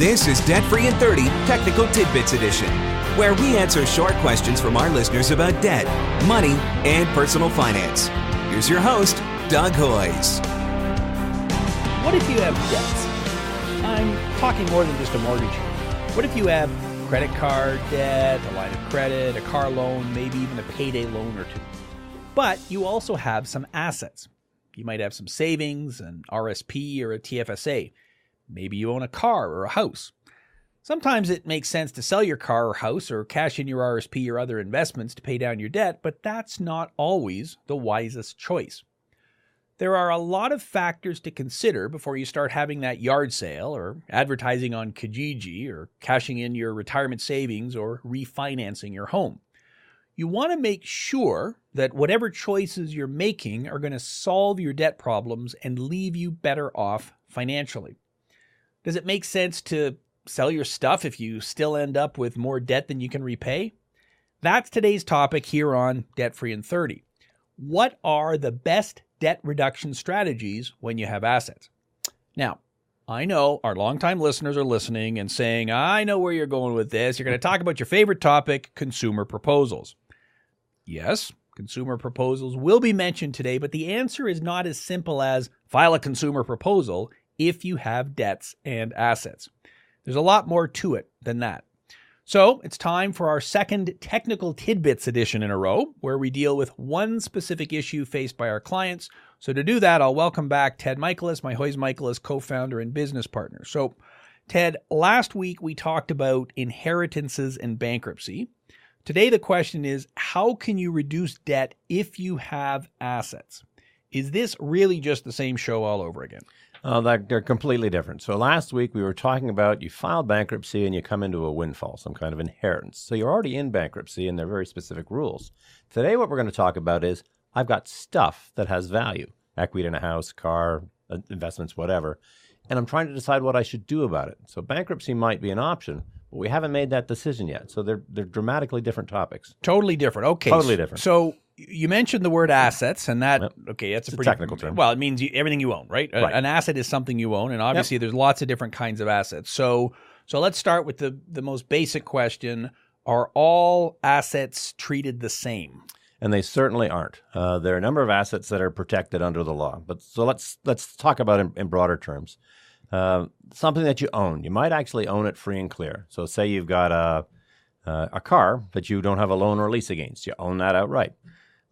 This is Debt Free in 30 Technical Tidbits Edition, where we answer short questions from our listeners about debt, money, and personal finance. Here's your host, Doug Hoyes. What if you have debts? I'm talking more than just a mortgage. What if you have credit card debt, a line of credit, a car loan, maybe even a payday loan or two? But you also have some assets. You might have some savings, an RSP or a TFSA. Maybe you own a car or a house. Sometimes it makes sense to sell your car or house or cash in your RSP or other investments to pay down your debt, but that's not always the wisest choice. There are a lot of factors to consider before you start having that yard sale or advertising on Kijiji or cashing in your retirement savings or refinancing your home. You want to make sure that whatever choices you're making are going to solve your debt problems and leave you better off financially. Does it make sense to sell your stuff if you still end up with more debt than you can repay? That's today's topic here on Debt Free in 30. What are the best debt reduction strategies when you have assets? Now, I know our longtime listeners are listening and saying, I know where you're going with this. You're going to talk about your favorite topic, consumer proposals. Yes, consumer proposals will be mentioned today, but the answer is not as simple as file a consumer proposal if you have debts and assets. There's a lot more to it than that. So it's time for our second Technical Tidbits edition in a row, where we deal with one specific issue faced by our clients. So to do that, I'll welcome back Ted Michalos, my Hoyes Michalos co-founder and business partner. So Ted, last week we talked about inheritances and bankruptcy. Today the question is, how can you reduce debt if you have assets? Is this really just the same show all over again? They're completely different. So last week we were talking about you file bankruptcy and you come into a windfall, some kind of inheritance. So you're already in bankruptcy and there are very specific rules. Today what we're going to talk about is I've got stuff that has value, equity in a house, car, investments, whatever, and I'm trying to decide what I should do about it. So bankruptcy might be an option, but we haven't made that decision yet. So they're dramatically different topics. Totally different. Okay. Totally different. So you mentioned the word assets, and that, Yep. okay, that's It's a a pretty technical term. Well, it means everything you own, right? Right. An asset is something you own, and obviously there's lots of different kinds of assets. So let's start with the most basic question. Are all assets treated the same? And they certainly aren't. There are a number of assets that are protected under the law. But so let's talk about it in broader terms. Something that you own, you might actually own it free and clear. So say you've got a car that you don't have a loan or lease against. You own that outright.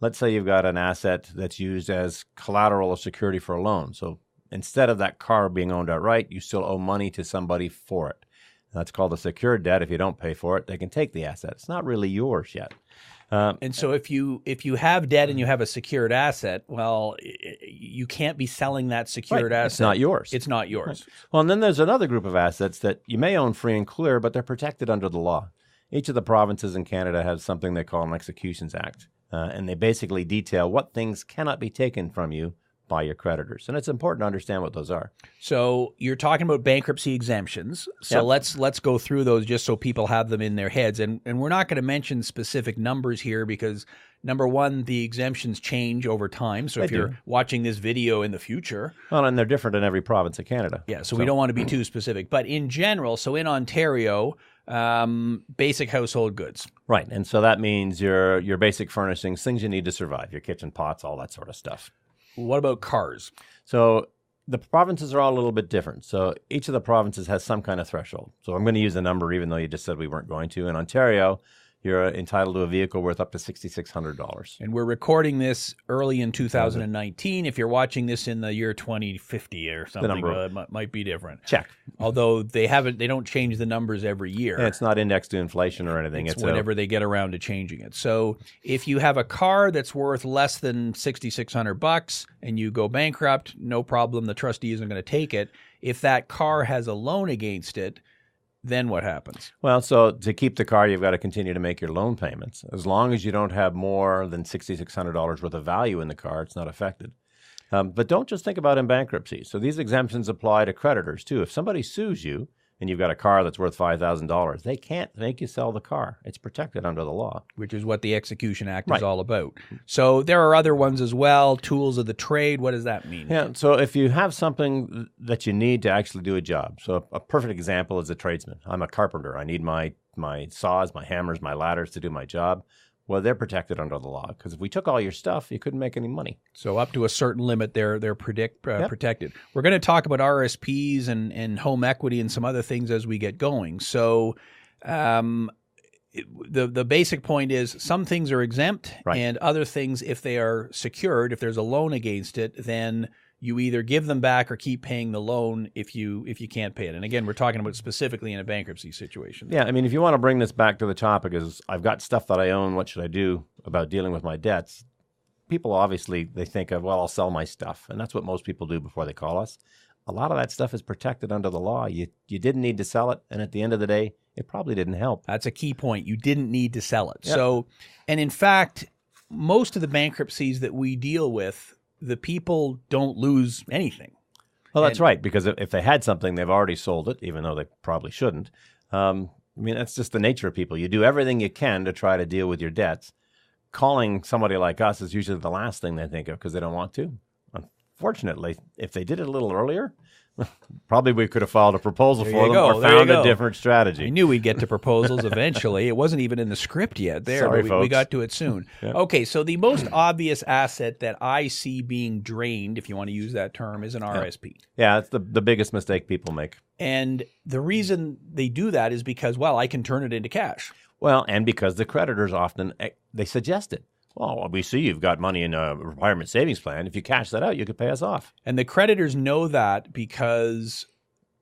Let's say you've got an asset that's used as collateral or security for a loan. So instead of that car being owned outright, you still owe money to somebody for it. That's called a secured debt. If you don't pay for it, they can take the asset. It's not really yours yet. And so if you have debt and you have a secured asset, well, you can't be selling that secured asset. It's not yours. It's not yours. Well, and then there's another group of assets that you may own free and clear, but they're protected under the law. Each of the provinces in Canada has something they call an Executions Act, and they basically detail what things cannot be taken from you by your creditors. And it's important to understand what those are. So you're talking about bankruptcy exemptions. So Yep. let's go through those just so people have them in their heads. And we're not going to mention specific numbers here because, number one, the exemptions change over time. So if They you're do. watching this video in the future, Well, and they're different in every province of Canada. yeah, so we don't want to be too specific. But in general, so in Ontario, basic household goods. Right. And so that means your basic furnishings, things you need to survive, your kitchen pots, all that sort of stuff. What about cars? So the provinces are all a little bit different. So each of the provinces has some kind of threshold. So I'm going to use a number even though you just said we weren't going to. In Ontario, you're entitled to a vehicle worth up to $6,600. And we're recording this early in 2019. If you're watching this in the year 2050 or something, number- it might be different. Check. Although they don't change the numbers every year. And it's not indexed to inflation or anything. It's whenever they get around to changing it. So if you have a car that's worth less than $6,600 and you go bankrupt, no problem. The trustee isn't going to take it. If that car has a loan against it, then what happens? Well, so to keep the car, you've got to continue to make your loan payments. As long as you don't have more than $6,600 worth of value in the car, it's not affected. But don't just think about in bankruptcy. So these exemptions apply to creditors too. If somebody sues you and you've got a car that's worth $5,000, they can't make you sell the car. It's protected under the law. Which is what the Execution Act is all about. So there are other ones as well, tools of the trade. What does that mean? Yeah, so if you have something that you need to actually do a job, so a perfect example is a tradesman. I'm a carpenter. I need my saws, my hammers, my ladders to do my job. Well, they're protected under the law because if we took all your stuff, you couldn't make any money. So up to a certain limit, they're protected. We're going to talk about RSPs and home equity and some other things as we get going. So the basic point is some things are exempt, and other things, if they are secured, if there's a loan against it, then you either give them back or keep paying the loan if you can't pay it. And again, we're talking about specifically in a bankruptcy situation. Yeah, I mean, if you want to bring this back to the topic is I've got stuff that I own, what should I do about dealing with my debts? People obviously, they think of, well, I'll sell my stuff. And that's what most people do before they call us. A lot of that stuff is protected under the law. You didn't need to sell it. And at the end of the day, it probably didn't help. That's a key point. You didn't need to sell it. Yep. So, and in fact, most of the bankruptcies that we deal with, the people don't lose anything. Well, that's right, because if they had something, they've already sold it, even though they probably shouldn't. I mean, that's just the nature of people. You do everything you can to try to deal with your debts. Calling somebody like us is usually the last thing they think of because they don't want to. Unfortunately, if they did it a little earlier, probably we could have filed a proposal for them or found a different strategy. I knew we'd get to proposals eventually. It wasn't even in the script yet there, Sorry, but we got to it soon. Yeah. Okay, so the most obvious asset that I see being drained, if you want to use that term, is an RSP. Yeah, it's the biggest mistake people make. And the reason they do that is because, well, I can turn it into cash. Well, and because the creditors often, they suggest it. Well, we see you've got money in a retirement savings plan. If you cash that out, you could pay us off. And the creditors know that because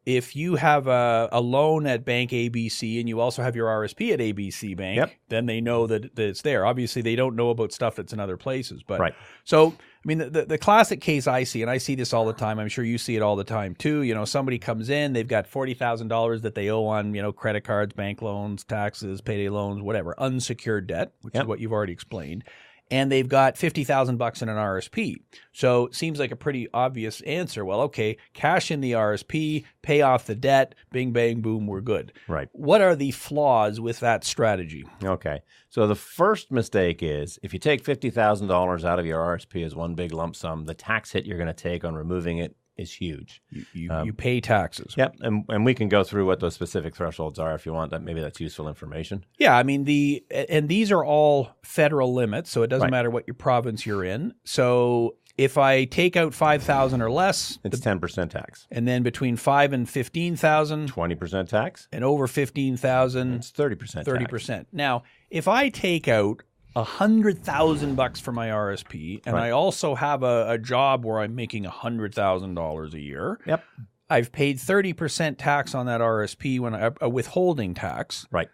if you have a loan at Bank ABC and you also have your RSP at ABC Bank, then they know that it's there. Obviously, they don't know about stuff that's in other places. But so, I mean, the classic case I see, and I see this all the time, I'm sure you see it all the time too, you know, somebody comes in, they've got $40,000 that they owe on, you know, credit cards, bank loans, taxes, payday loans, whatever, unsecured debt, which is what you've already explained. And they've got $50,000 in an RSP. So it seems like a pretty obvious answer. Well, okay, cash in the RSP, pay off the debt, bing, bang, boom, we're good. Right. What are the flaws with that strategy? Okay. So the first mistake is if you take $50,000 out of your RSP as one big lump sum, the tax hit you're going to take on removing it is huge. You pay taxes. Yep, and we can go through what those specific thresholds are if you want. That maybe that's useful information. Yeah, I mean and these are all federal limits, so it doesn't matter what your province you're in. So if I take out $5,000 or less, it's 10% tax. And then between $5,000 and $15,000, 20% tax. And over $15,000, it's 30%. 30%. Now, if I take out $100,000 for my RSP, and I also have a job where I'm making $100,000 a year. Yep. I've paid 30% tax on that RSP when a withholding tax. Right.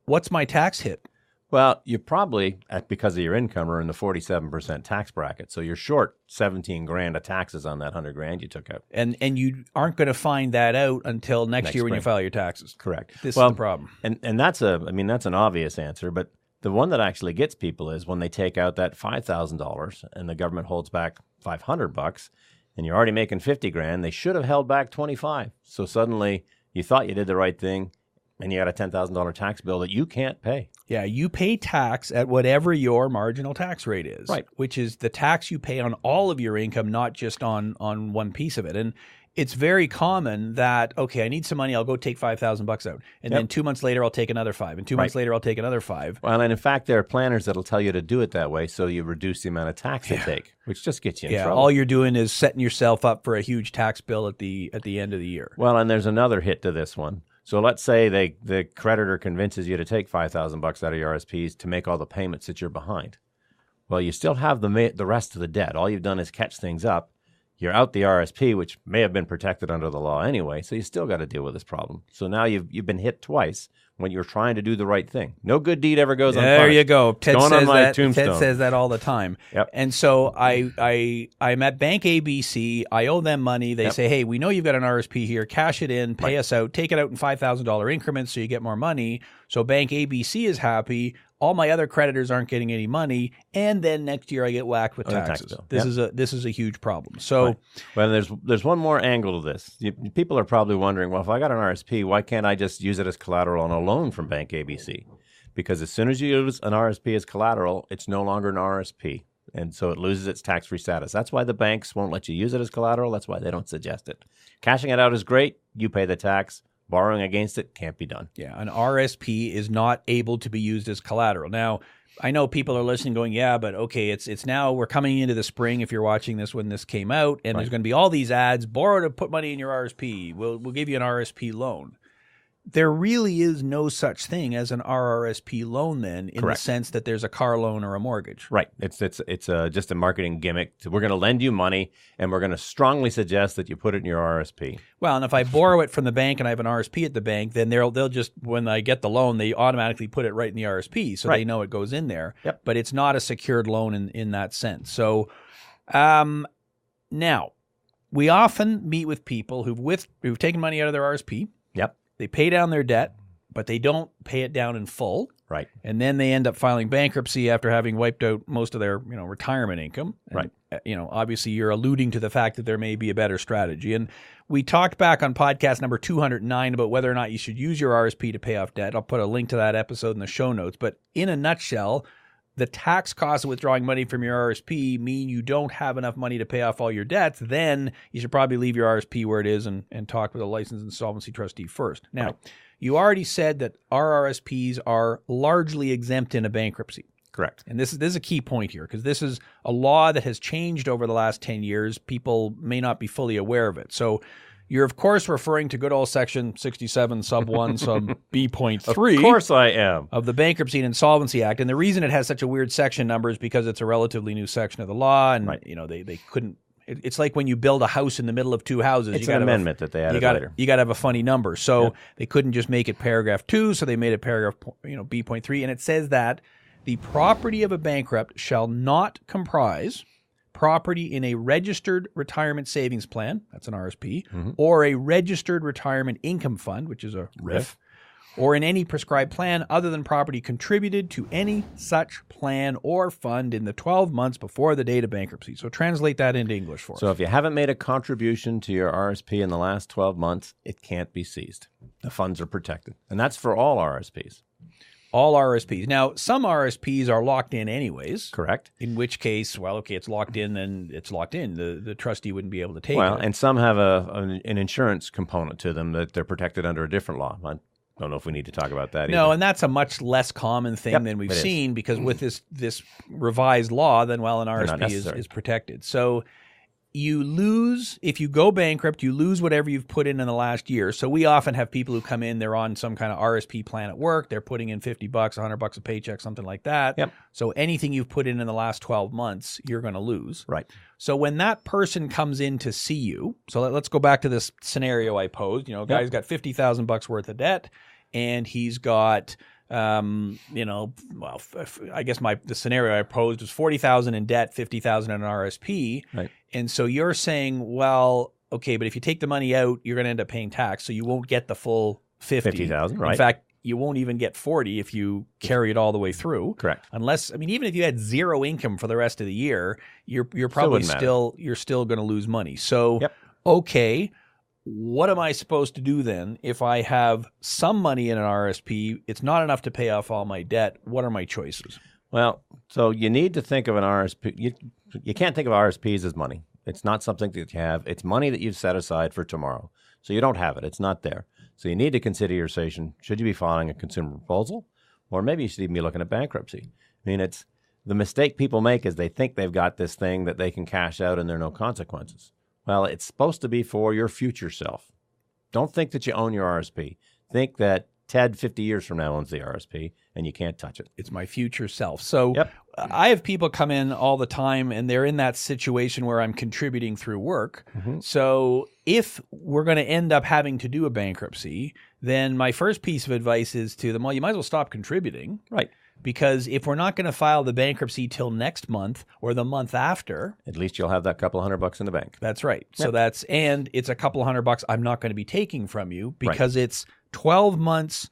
What's my tax hit? Well, you probably, because of your income, are in the 47% tax bracket. So you're short $17,000 of taxes on that $100,000 you took out. And you aren't going to find that out until next year when you file your taxes. Correct. This is the problem. And that's that's an obvious answer, but the one that actually gets people is when they take out that $5,000 and the government holds back $500 and you're already making $50,000, they should have held back $25,000. So suddenly you thought you did the right thing and you got a $10,000 tax bill that you can't pay. Yeah, you pay tax at whatever your marginal tax rate is, which is the tax you pay on all of your income, not just on one piece of it. And it's very common that, okay, I need some money, I'll go take $5,000 out. And then 2 months later, I'll take another $5,000. And 2 months later, I'll take another $5,000. Well, and in fact, there are planners that'll tell you to do it that way so you reduce the amount of tax you take, which just gets you in trouble. All you're doing is setting yourself up for a huge tax bill at the end of the year. Well, and there's another hit to this one. So let's say the creditor convinces you to take $5,000 out of your RSPs to make all the payments that you're behind. Well, you still have the rest of the debt. All you've done is catch things up. You're out the RSP, which may have been protected under the law anyway, so you still got to deal with this problem. So now you've been hit twice when you're trying to do the right thing. No good deed ever goes unpunished. There you go. Ted Tombstone. Ted says that all the time. Yep. And so I'm at Bank ABC. I owe them money. They say, hey, we know you've got an RSP here. Cash it in, pay us out, take it out in $5,000 increments so you get more money. So Bank ABC is happy. all my other creditors aren't getting any money, and then next year I get whacked with tax taxes. bill. This is a huge problem. So, Right. Well, there's one more angle to this. People are probably wondering, well, if I got an RSP, why can't I just use it as collateral on a loan from Bank ABC? Because as soon as you use an RSP as collateral, it's no longer an RSP. And so it loses its tax-free status. That's why the banks won't let you use it as collateral. That's why they don't suggest it. Cashing it out is great. You pay the tax. Borrowing against it can't be done. Yeah, an RSP is not able to be used as collateral. Now, I know people are listening going, yeah, but okay, it's now we're coming into the spring if you're watching this when this came out, and there's going to be all these ads, borrow to put money in your RSP. We'll give you an RSP loan. There really is no such thing as an RRSP loan then in Correct. the sense that there's a car loan or a mortgage. Right. It's just a marketing gimmick. We're going to lend you money, and we're going to strongly suggest that you put it in your RSP. Well, and if I borrow it from the bank and I have an RSP at the bank, then they'll just, when I get the loan, they automatically put it right in the RSP, so they know it goes in there. Yep. But it's not a secured loan in that sense. So now, we often meet with people who've taken money out of their RSP. Yep. They pay down their debt, but they don't pay it down in full. Right. And then they end up filing bankruptcy after having wiped out most of their, retirement income. And, Right. Obviously you're alluding to the fact that there may be a better strategy. And we talked back on podcast number 209 about whether or not you should use your RSP to pay off debt. I'll put a link to that episode in the show notes. But in a nutshell, the tax costs of withdrawing money from your RSP mean you don't have enough money to pay off all your debts. Then you should probably leave your RSP where it is and talk with a licensed insolvency trustee first. Now, you already said that our RSPs are largely exempt in a bankruptcy. Correct. And this is a key point here because this is a law that has changed over the last 10 years. People may not be fully aware of it. So you're, of course, referring to good old Section 67, Sub 1, Sub B.3. Of course I am. Of the Bankruptcy and Insolvency Act. And the reason it has such a weird section number is because it's a relatively new section of the law. And, they couldn't. It's like when you build a house in the middle of two houses. It's an amendment that they added later. You got to have a funny number. So they couldn't just make it paragraph 2, so they made it paragraph B.3. And it says that the property of a bankrupt shall not comprise property in a registered retirement savings plan, that's an RSP, or a registered retirement income fund, which is a RIF, or in any prescribed plan other than property contributed to any such plan or fund in the 12 months before the date of bankruptcy. So translate that into English for us. So if you haven't made a contribution to your RSP in the last 12 months, it can't be seized. The funds are protected. And that's for all RSPs. All RSPs. Now, some RSPs are locked in anyways. Correct. In which case, well, okay, it's locked in, then it's locked in. The trustee wouldn't be able to take it. Well, and some have an insurance component to them that they're protected under a different law. I don't know if we need to talk about that No, either. and that's a much less common thing than we've seen because with this revised law, then, well, an RSP is protected. So you lose, if you go bankrupt, you lose whatever you've put in the last year. So we often have people who come in, they're on some kind of RSP plan at work. They're putting in $50, $100 a paycheck, something like that. Yep. So anything you've put in the last 12 months, you're going to lose. Right. So when that person comes in to see you, so let's go back to this scenario I posed. Guy's got $50,000 worth of debt, and he's got, I guess the scenario I posed was $40,000 in debt, $50,000 in an RSP. Right. And so you're saying, well, okay, but if you take the money out, you're going to end up paying tax, so you won't get the full $50,000, right? In fact, you won't even get 40 if you carry it all the way through. Correct. Unless, even if you had zero income for the rest of the year, you're probably still going to lose money. So, okay, what am I supposed to do then if I have some money in an RSP? It's not enough to pay off all my debt. What are my choices? Well, so you need to think of an RSP. You can't think of RSPs as money. It's not something that you have. It's money that you've set aside for tomorrow. So you don't have it. It's not there. So you need to consider your situation. Should you be filing a consumer proposal? Or maybe you should even be looking at bankruptcy. It's the mistake people make is they think they've got this thing that they can cash out and there are no consequences. Well, it's supposed to be for your future self. Don't think that you own your RSP. Think that Ted 50 years from now owns the RSP and you can't touch it. It's my future self. So I have people come in all the time and they're in that situation where I'm contributing through work. So if we're going to end up having to do a bankruptcy, then my first piece of advice is to them, well, you might as well stop contributing. Right. Because if we're not going to file the bankruptcy till next month or the month after, at least you'll have that couple $100 in the bank. That's right. So and it's a couple $100 I'm not going to be taking from you because it's 12 months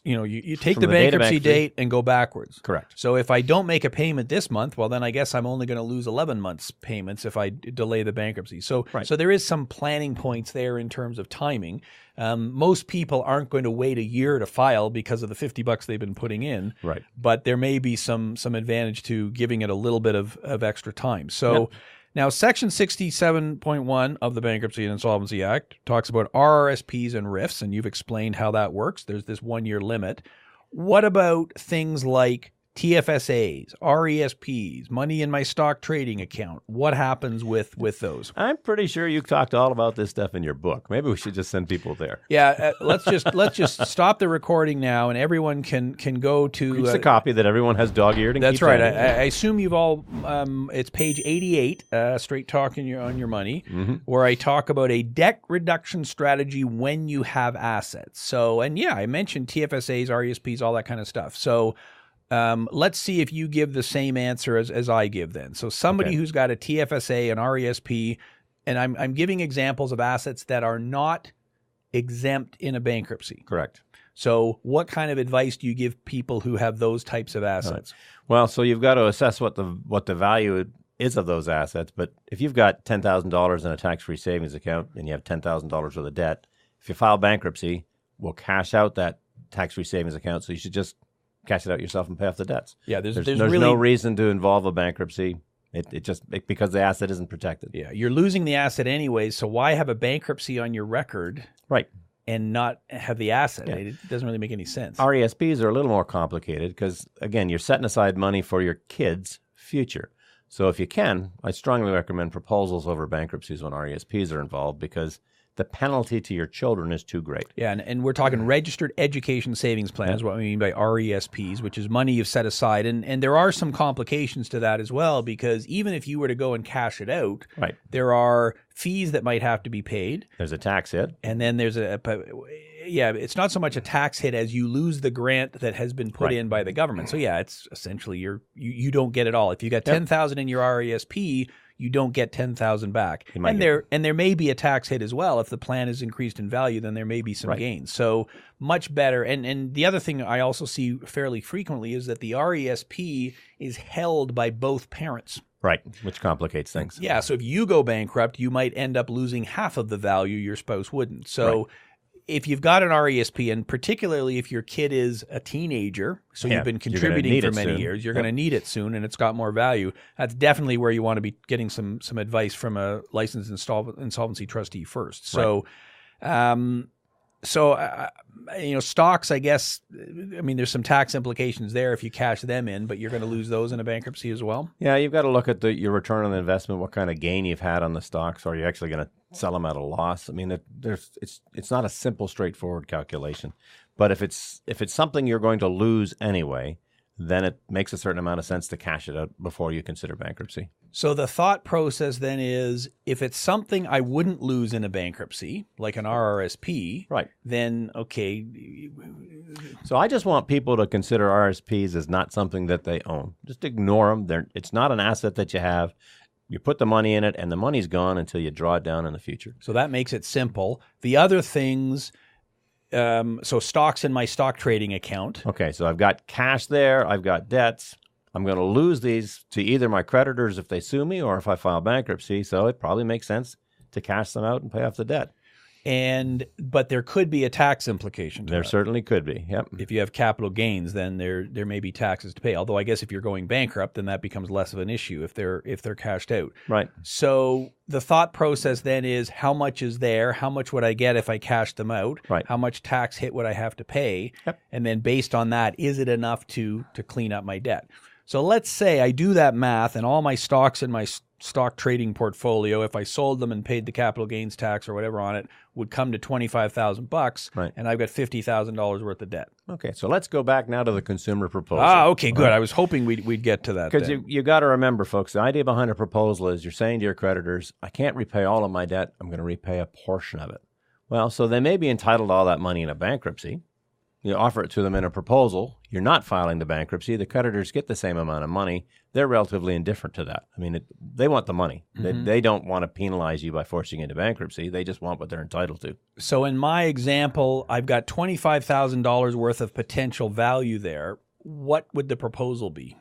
you take From the the date of bankruptcy bankruptcy. date and go backwards. Correct. So if I don't make a payment this month, well, then I guess I'm only going to lose 11 months payments if I delay the bankruptcy. So, Right. so there is some planning points there in terms of timing. Most people aren't going to wait a year to file because of the $50 they've been putting in. Right. But there may be some advantage to giving it a little bit of extra time. So now Section 67.1 of the Bankruptcy and Insolvency Act talks about RRSPs and RIFs, and you've explained how that works. There's this 1-year limit. What about things like TFSAs, RESPs, money in my stock trading account? What happens with those? I'm pretty sure you talked all about this stuff in your book. Maybe we should just send people there. Yeah, let's just stop the recording now, and everyone can go to. It's a copy that everyone has dog-eared. And That's keeps right. handy. I assume you've all. It's page 88, Straight Talk on your money, where I talk about a debt reduction strategy when you have assets. So, and yeah, I mentioned TFSAs, RESPs, all that kind of stuff. So. Let's see if you give the same answer as I give then. So somebody who's got a TFSA, an RESP, and I'm giving examples of assets that are not exempt in a bankruptcy. Correct. So what kind of advice do you give people who have those types of assets? Well, so you've got to assess what the value is of those assets. But if you've got $10,000 in a tax-free savings account and you have $10,000 worth of debt, if you file bankruptcy, we'll cash out that tax-free savings account. So you should just cash it out yourself and pay off the debts. Yeah, there's really no reason to involve a bankruptcy. Because the asset isn't protected. Yeah, you're losing the asset anyways, so why have a bankruptcy on your record Right. and not have the asset? Yeah. It doesn't really make any sense. RESPs are a little more complicated because, again, you're setting aside money for your kids' future. So if you can, I strongly recommend proposals over bankruptcies when RESPs are involved because the penalty to your children is too great. Yeah, and we're talking registered education savings plans, what we mean by RESPs, which is money you've set aside. And there are some complications to that as well, because even if you were to go and cash it out, Right. there are fees that might have to be paid. There's a tax hit. And then there's it's not so much a tax hit as you lose the grant that has been put in by the government. So yeah, it's essentially you don't get it all. If you got 10,000 in your RESP, you don't get 10,000 back. And there may be a tax hit as well. If the plan is increased in value, then there may be some gains. So much better. And the other thing I also see fairly frequently is that the RESP is held by both parents. Right, which complicates things. Yeah, so if you go bankrupt, you might end up losing half of the value your spouse wouldn't. So if you've got an RESP, and particularly if your kid is a teenager, so you've been contributing for many years, you're going to need it soon, and it's got more value. That's definitely where you want to be getting some advice from a licensed insolvency trustee first. So, stocks, I guess, I mean, there's some tax implications there if you cash them in, but you're going to lose those in a bankruptcy as well. Yeah, you've got to look at your return on the investment, what kind of gain you've had on the stocks. Are you actually going to sell them at a loss? I mean, it's not a simple, straightforward calculation. But if it's something you're going to lose anyway, then it makes a certain amount of sense to cash it out before you consider bankruptcy. So the thought process then is, if it's something I wouldn't lose in a bankruptcy, like an RRSP, Right. then okay. So I just want people to consider RSPs as not something that they own. Just ignore them. It's not an asset that you have. You put the money in it, and the money's gone until you draw it down in the future. So that makes it simple. The other things, so stocks in my stock trading account. Okay, so I've got cash there. I've got debts. I'm going to lose these to either my creditors if they sue me or if I file bankruptcy. So it probably makes sense to cash them out and pay off the debt. But there could be a tax implication to There that. certainly could be. Yep. If you have capital gains, then there may be taxes to pay. Although I guess if you're going bankrupt, then that becomes less of an issue if they're cashed out. Right. So the thought process then is, how much is there? How much would I get if I cashed them out? Right. How much tax hit would I have to pay? Yep. And then based on that, is it enough to clean up my debt? So let's say I do that math, and all my stocks in my stock trading portfolio, if I sold them and paid the capital gains tax or whatever on it, would come to $25,000, Right. and I've got $50,000 worth of debt. Okay, so let's go back now to the consumer proposal. Okay, good. I was hoping we'd get to that. Because you got to remember, folks, the idea behind a proposal is you're saying to your creditors, I can't repay all of my debt. I'm going to repay a portion of it. Well, so they may be entitled to all that money in a bankruptcy. You offer it to them in a proposal. you're not filing the bankruptcy, the creditors get the same amount of money. They're relatively indifferent to that. I mean, they want the money. They don't want to penalize you by forcing you into bankruptcy. They just want what they're entitled to. So in my example, I've got $25,000 worth of potential value there. What would the proposal be?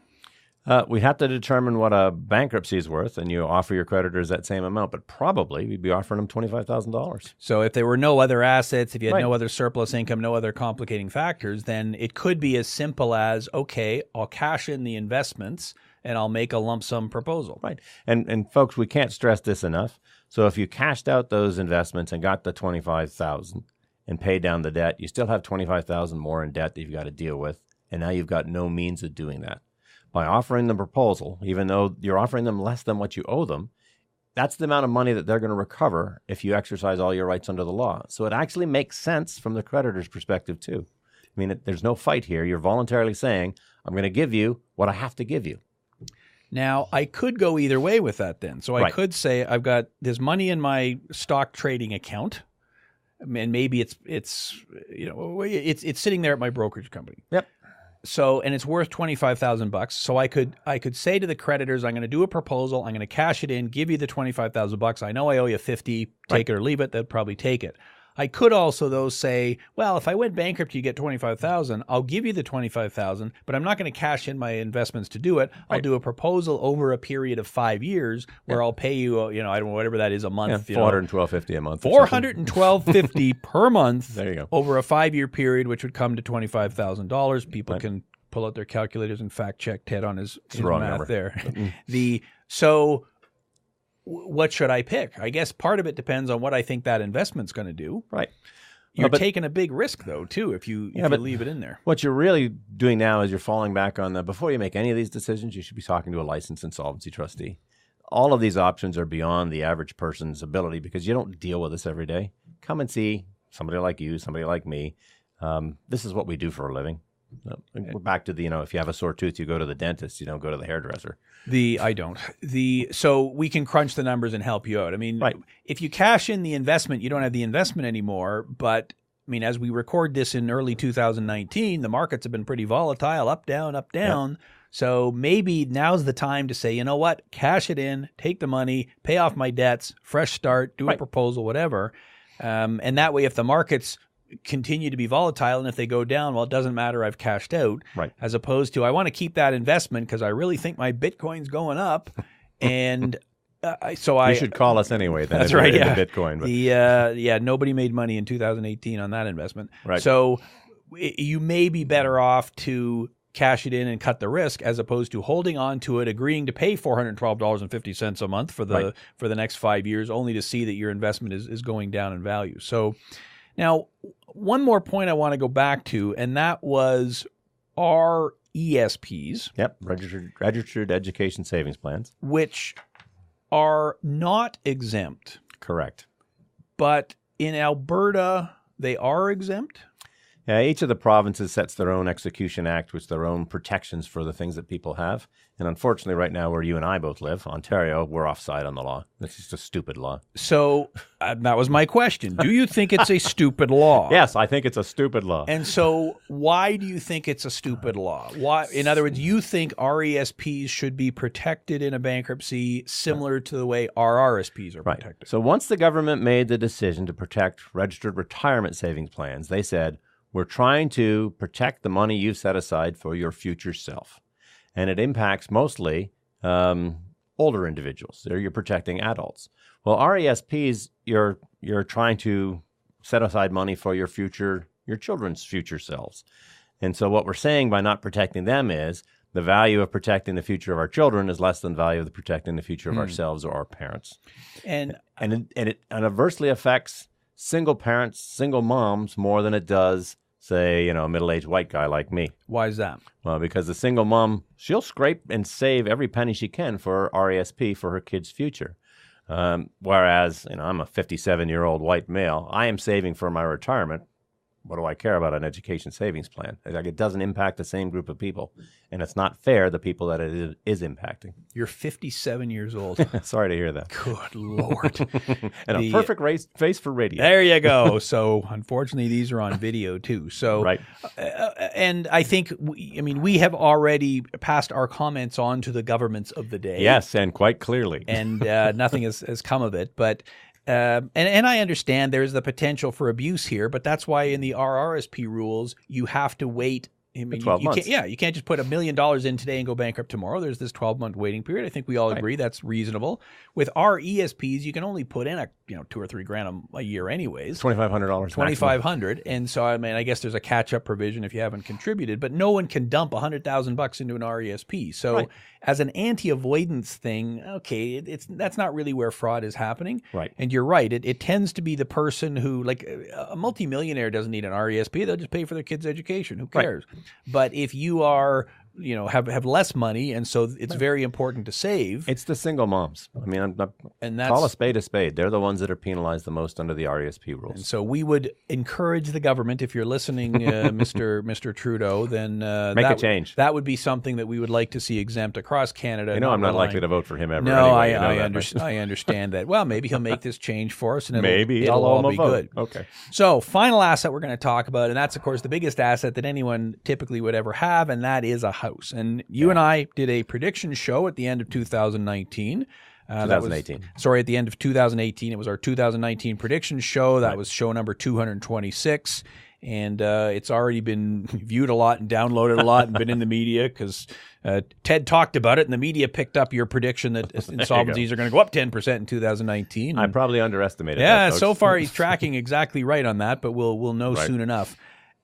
We have to determine what a bankruptcy is worth, and you offer your creditors that same amount, but probably we'd be offering them $25,000. So if there were no other assets, if you had Right. no other surplus income, no other complicating factors, then it could be as simple as, okay, I'll cash in the investments and I'll make a lump sum proposal. Right. And folks, we can't stress this enough. So if you cashed out those investments and got the $25,000 and paid down the debt, you still have $25,000 more in debt that you've got to deal with, and now you've got no means of doing that. By offering them a proposal, even though you're offering them less than what you owe them, that's the amount of money that they're going to recover if you exercise all your rights under the law. So it actually makes sense from the creditor's perspective, too. I mean, there's no fight here. You're voluntarily saying, I'm going to give you what I have to give you. Now, I could go either way with that then. So I Right. could say I've got this money in my stock trading account, and maybe it's sitting there at my brokerage company. Yep. So, and it's worth $25,000. So I could say to the creditors, I'm going to do a proposal. I'm going to cash it in, give you the $25,000. I know I owe you 50. Take it or leave it. They'll probably take it. I could also, though, say, well, if I went bankrupt, you get $25,000. I'll give you the $25,000, but I'm not going to cash in my investments to do it. I'll do a proposal over a period of 5 years where I'll pay you, I don't know, whatever that is a month. $412.50 a month. $412.50 per month. There you go. Over a 5-year period, which would come to $25,000. People can pull out their calculators and fact check Ted on his wrong math number. there. So what should I pick? I guess part of it depends on what I think that investment's going to do. Right. You're But taking a big risk, though, too, if you leave it in there. what you're really doing now is you're falling back on before you make any of these decisions, you should be talking to a licensed insolvency trustee. All of these options are beyond the average person's ability because you don't deal with this every day. Come and see somebody like you, somebody like me. This is what we do for a living. We're back to if you have a sore tooth, you go to the dentist. You don't go to the hairdresser. I don't. So we can crunch the numbers and help you out. I mean, Right. If you cash in the investment, you don't have the investment anymore. But I mean, as we record this in early 2019, the markets have been pretty volatile, up, down, up, down. Yep. So maybe now's the time to say, you know what, cash it in, take the money, pay off my debts, fresh start, do a proposal, whatever. And that way, if the markets continue to be volatile and if they go down, well, it doesn't matter, I've cashed out. Right. As opposed to, I want to keep that investment because I really think my Bitcoin's going up. And you should call us anyway. Then that's right. Yeah. The Bitcoin. But. Nobody made money in 2018 on that investment. Right. So you may be better off to cash it in and cut the risk as opposed to holding on to it, agreeing to pay $412.50 a month for the next 5 years, only to see that your investment is going down in value. So now, one more point I want to go back to, and that was RESPs. Yep, registered education savings plans. Which are not exempt. Correct. But in Alberta, they are exempt? Yeah, each of the provinces sets their own execution act with their own protections for the things that people have. And unfortunately, right now, where you and I both live, Ontario, we're offside on the law. It's just a stupid law. So that was my question. Do you think it's a stupid law? Yes, I think it's a stupid law. And so why do you think it's a stupid law? Why? In other words, you think RESPs should be protected in a bankruptcy similar to the way our RSPs are protected? Right. So once the government made the decision to protect registered retirement savings plans, they said, we're trying to protect the money you've set aside for your future self. And it impacts mostly older individuals. You're protecting adults. Well, RESPs, you're trying to set aside money for your children's future selves. And so what we're saying by not protecting them is the value of protecting the future of our children is less than the value of protecting the future of ourselves or our parents. And it adversely affects single parents, single moms more than it does, say, a middle-aged white guy like me. Why is that? Well, because the single mom, she'll scrape and save every penny she can for RESP for her kid's future. Whereas, I'm a 57-year-old white male. I am saving for my retirement what do I care about an education savings plan? Like, it doesn't impact the same group of people, and it's not fair the people that it is impacting. You're 57 years old. Sorry to hear that. Good Lord. And a perfect face for radio. There you go. So unfortunately, these are on video too. So, right. And I think, we have already passed our comments on to the governments of the day. Yes, and quite clearly. And nothing has come of it. But and I understand there's the potential for abuse here, but that's why in the RRSP rules, you have to wait. 12 months. You can't just put $1 million in today and go bankrupt tomorrow. There's this 12-month waiting period. I think we all agree that's reasonable. With our ESPs, you can only put in $2,000 or $3,000 a year, anyways. $2,500. $2,500, and so I guess there's a catch-up provision if you haven't contributed. But no one can dump $100,000 into an RESP. So as an anti-avoidance thing, okay, that's not really where fraud is happening. Right. And you're right. It tends to be the person who, like a multimillionaire, doesn't need an RESP. They'll just pay for their kids' education. Who cares? Right. But if you are, have less money, and so it's very important to save. It's the single moms. Call a spade a spade. They're the ones that are penalized the most under the RESP rules. And so we would encourage the government, if you're listening, Mr. Trudeau, then make a change. That would be something that we would like to see exempt across Canada. I'm not likely to vote for him ever. No, anyway. I understand that. Well, maybe he'll make this change for us, and it'll all be vote. good. Okay. So, final asset we're going to talk about, and that's of course the biggest asset that anyone typically would ever have, and that is a house. And you and I did a prediction show at the end of 2019. 2018. At the end of 2018. It was our 2019 prediction show. That was show number 226. And it's already been viewed a lot and downloaded a lot and been in the media because Ted talked about it, and the media picked up your prediction that insolvencies are going to go up 10% in 2019. I probably underestimated that. Yeah, so far he's tracking exactly right on that, but we'll know soon enough.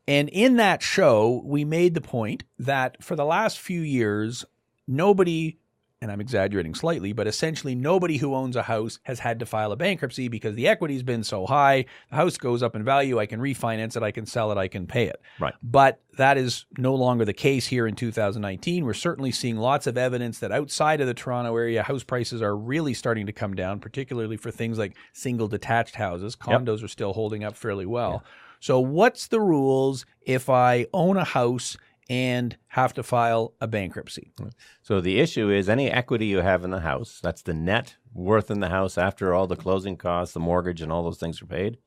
And in that show, we made the point that for the last few years, nobody, and I'm exaggerating slightly, but essentially nobody who owns a house has had to file a bankruptcy because the equity's been so high. The house goes up in value. I can refinance it. I can sell it. I can pay it. Right. But that is no longer the case here in 2019. We're certainly seeing lots of evidence that outside of the Toronto area, house prices are really starting to come down, particularly for things like single detached houses. Condos are still holding up fairly well. Yeah. So what's the rules if I own a house and have to file a bankruptcy? So the issue is any equity you have in the house, that's the net worth in the house after all the closing costs, the mortgage, and all those things are paid,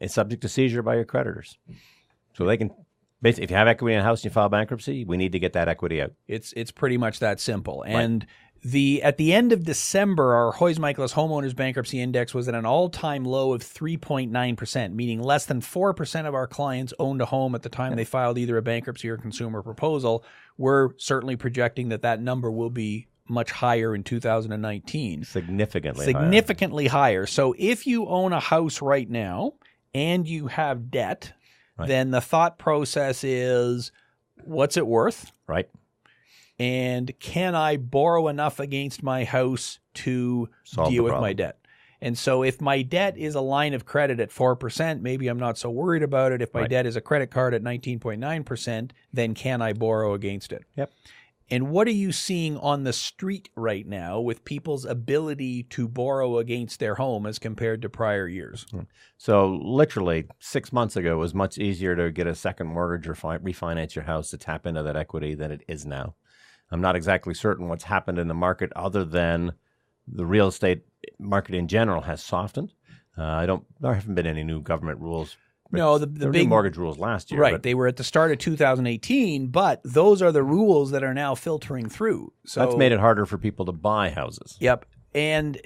is subject to seizure by your creditors. So they can basically, if you have equity in a house and you file bankruptcy, we need to get that equity out. It's pretty much that simple. And at the end of December, our Ted Michalos Homeowners Bankruptcy Index was at an all-time low of 3.9%, meaning less than 4% of our clients owned a home at the time they filed either a bankruptcy or consumer proposal. We're certainly projecting that number will be much higher in 2019. Significantly higher. So if you own a house right now and you have debt, then the thought process is, what's it worth? Right. And can I borrow enough against my house to deal with my debt? And so if my debt is a line of credit at 4%, maybe I'm not so worried about it. If my debt is a credit card at 19.9%, then can I borrow against it? Yep. And what are you seeing on the street right now with people's ability to borrow against their home as compared to prior years? So literally 6 months ago, it was much easier to get a second mortgage or refinance your house to tap into that equity than it is now. I'm not exactly certain what's happened in the market other than the real estate market in general has softened. There haven't been any new government rules. No, the big new mortgage rules last year. Right. They were at the start of 2018, but those are the rules that are now filtering through. So that's made it harder for people to buy houses. Yep. And,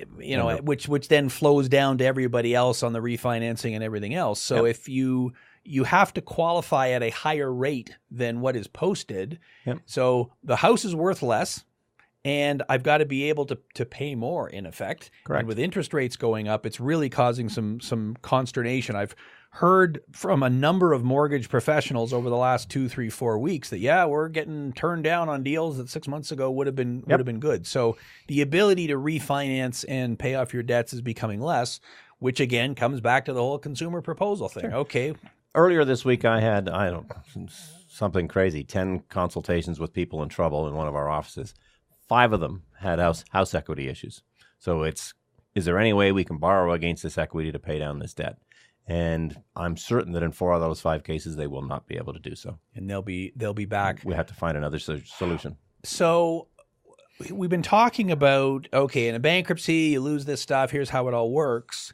which then flows down to everybody else on the refinancing and everything else. So if you have to qualify at a higher rate than what is posted. Yep. So the house is worth less, and I've got to be able to pay more, in effect. Correct. And with interest rates going up, it's really causing some consternation. I've heard from a number of mortgage professionals over the last 2, 3, 4 weeks that, we're getting turned down on deals that 6 months ago would have been good. So the ability to refinance and pay off your debts is becoming less, which again comes back to the whole consumer proposal thing. Sure. Okay. Earlier this week, I had, something crazy, 10 consultations with people in trouble in one of our offices. 5 of them had house equity issues. So is there any way we can borrow against this equity to pay down this debt? And I'm certain that in 4 of those 5 cases, they will not be able to do so. And they'll be back. We have to find another solution. So we've been talking about, okay, in a bankruptcy, you lose this stuff. Here's how it all works.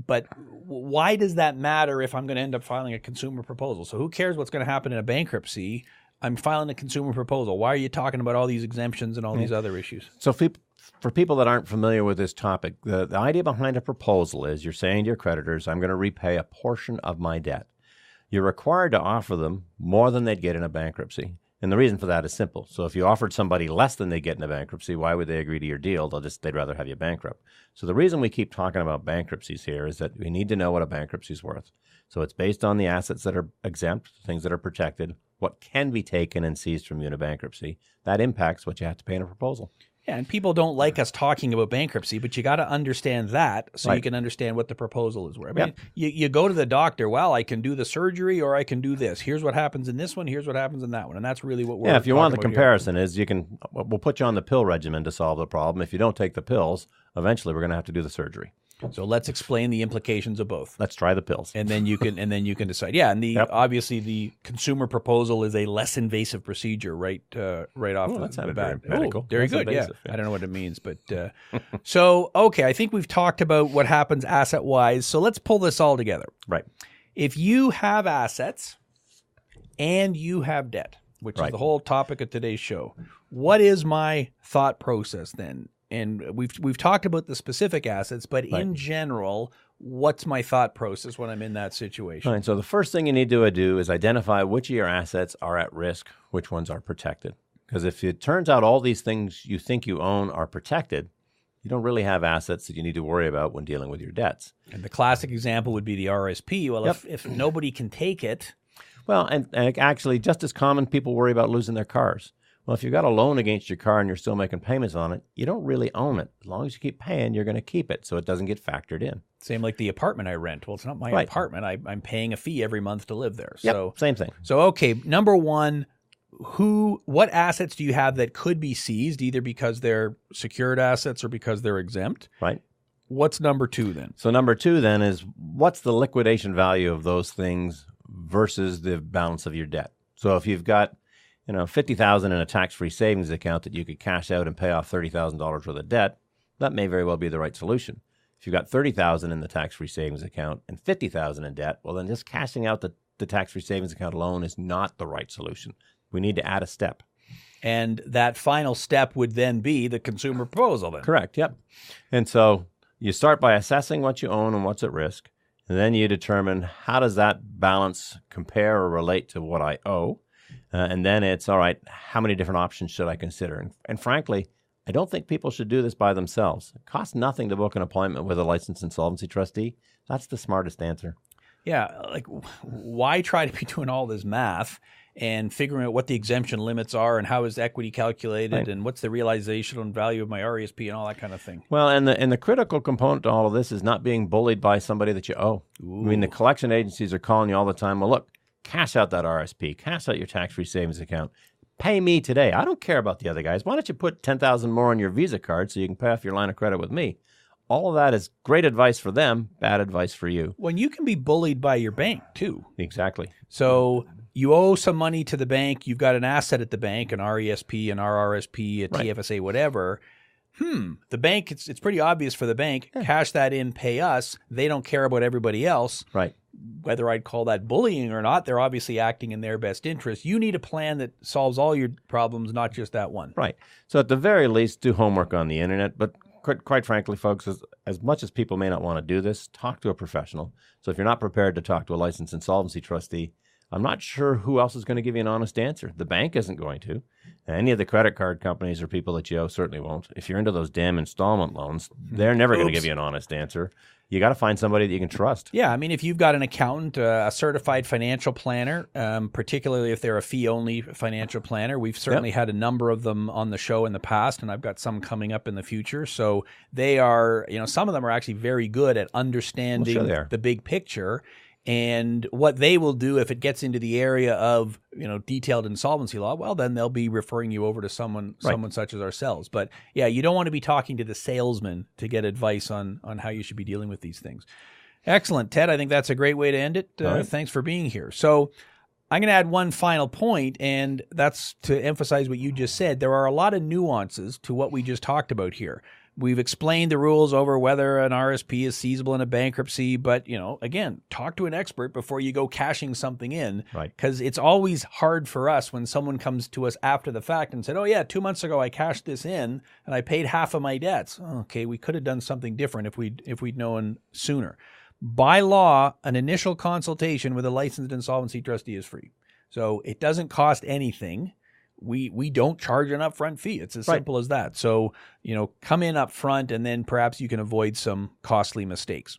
But why does that matter if I'm going to end up filing a consumer proposal? So who cares what's going to happen in a bankruptcy? I'm filing a consumer proposal. Why are you talking about all these exemptions and all these other issues? So for people that aren't familiar with this topic, the idea behind a proposal is you're saying to your creditors, I'm going to repay a portion of my debt. You're required to offer them more than they'd get in a bankruptcy. And the reason for that is simple. So if you offered somebody less than they get in a bankruptcy, why would they agree to your deal? They'd rather have you bankrupt. So the reason we keep talking about bankruptcies here is that we need to know what a bankruptcy is worth. So it's based on the assets that are exempt, things that are protected, what can be taken and seized from you in a bankruptcy. That impacts what you have to pay in a proposal. Yeah, and people don't like us talking about bankruptcy, but you got to understand that so you can understand what the proposal is worth. I mean, you go to the doctor, well, I can do the surgery or I can do this. Here's what happens in this one, here's what happens in that one. And that's really what we're if you want the talking about comparison is we'll put you on the pill regimen to solve the problem. If you don't take the pills, eventually we're going to have to do the surgery. So let's explain the implications of both. Let's try the pills. And then you can decide. Yeah, and obviously the consumer proposal is a less invasive procedure right off the bat. Very medical. Very good. Invasive, yeah. I don't know what it means, but so okay, I think we've talked about what happens asset-wise. So let's pull this all together. Right. If you have assets and you have debt, which is the whole topic of today's show, what is my thought process then? And we've talked about the specific assets, but in general, what's my thought process when I'm in that situation? Right. So the first thing you need to do is identify which of your assets are at risk, which ones are protected. Because if it turns out all these things you think you own are protected, you don't really have assets that you need to worry about when dealing with your debts. And the classic example would be the RSP. Well, if nobody can take it. Well, and actually just as common, people worry about losing their cars. Well, if you've got a loan against your car and you're still making payments on it, you don't really own it. As long as you keep paying, you're going to keep it so it doesn't get factored in. Same like the apartment I rent. Well, it's not my apartment. I'm paying a fee every month to live there. Yep, same thing. So, okay, number one, what assets do you have that could be seized, either because they're secured assets or because they're exempt? Right. What's number two then? So number two then is what's the liquidation value of those things versus the balance of your debt? So if you've got $50,000 in a tax-free savings account that you could cash out and pay off $30,000 worth of debt, that may very well be the right solution. If you've got $30,000 in the tax-free savings account and $50,000 in debt, well, then just cashing out the tax-free savings account alone is not the right solution. We need to add a step. And that final step would then be the consumer proposal then? Correct, yep. And so you start by assessing what you own and what's at risk, and then you determine how does that balance compare or relate to what I owe. And then it's, all right, how many different options should I consider? And frankly, I don't think people should do this by themselves. It costs nothing to book an appointment with a licensed insolvency trustee. That's the smartest answer. Yeah, like why try to be doing all this math and figuring out what the exemption limits are and how is equity calculated and what's the realization value of my RESP and all that kind of thing? Well, and the critical component to all of this is not being bullied by somebody that you owe. Ooh. I mean, the collection agencies are calling you all the time. Well, look, cash out that RSP, cash out your tax-free savings account. Pay me today. I don't care about the other guys. Why don't you put $10,000 more on your Visa card so you can pay off your line of credit with me? All of that is great advice for them, bad advice for you. Well, you can be bullied by your bank too. Exactly. So you owe some money to the bank. You've got an asset at the bank, an RESP, an RRSP, a TFSA, whatever. The bank, it's pretty obvious for the bank. Yeah. Cash that in, pay us. They don't care about everybody else. Right. Whether I'd call that bullying or not, they're obviously acting in their best interest. You need a plan that solves all your problems, not just that one. Right. So at the very least, do homework on the internet. But quite frankly, folks, as much as people may not want to do this, talk to a professional. So if you're not prepared to talk to a licensed insolvency trustee, I'm not sure who else is going to give you an honest answer. The bank isn't going to. Any of the credit card companies or people that you owe certainly won't. If you're into those damn installment loans, they're never going to give you an honest answer. You got to find somebody that you can trust. Yeah, I mean, if you've got an accountant, a certified financial planner, particularly if they're a fee-only financial planner, we've certainly had a number of them on the show in the past, and I've got some coming up in the future. So they are, some of them are actually very good at understanding the big picture. And what they will do if it gets into the area of, detailed insolvency law, well, then they'll be referring you over to someone such as ourselves. But yeah, you don't want to be talking to the salesman to get advice on how you should be dealing with these things. Excellent, Ted. I think that's a great way to end it. Right. Thanks for being here. So I'm going to add one final point, and that's to emphasize what you just said. There are a lot of nuances to what we just talked about here. We've explained the rules over whether an RSP is seizable in a bankruptcy, but, again, talk to an expert before you go cashing something in. Right. Because it's always hard for us when someone comes to us after the fact and said, oh, yeah, 2 months ago I cashed this in and I paid half of my debts. Okay, we could have done something different if we'd known sooner. By law, an initial consultation with a licensed insolvency trustee is free. So it doesn't cost anything. We don't charge an upfront fee. It's as simple as that. So, come in up front and then perhaps you can avoid some costly mistakes.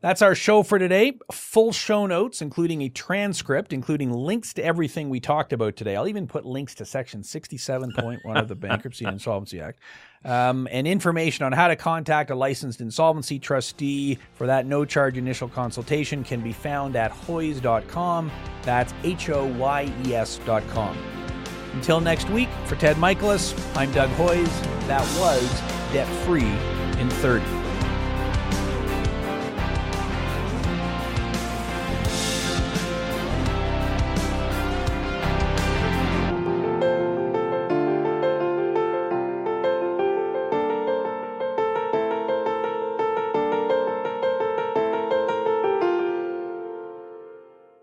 That's our show for today. Full show notes, including a transcript, including links to everything we talked about today. I'll even put links to Section 67.1 of the Bankruptcy and Insolvency Act, and information on how to contact a licensed insolvency trustee for that no-charge initial consultation can be found at hoyes.com. That's HOYES.com. Until next week, for Ted Michalos, I'm Doug Hoyes. That was Debt Free in 30.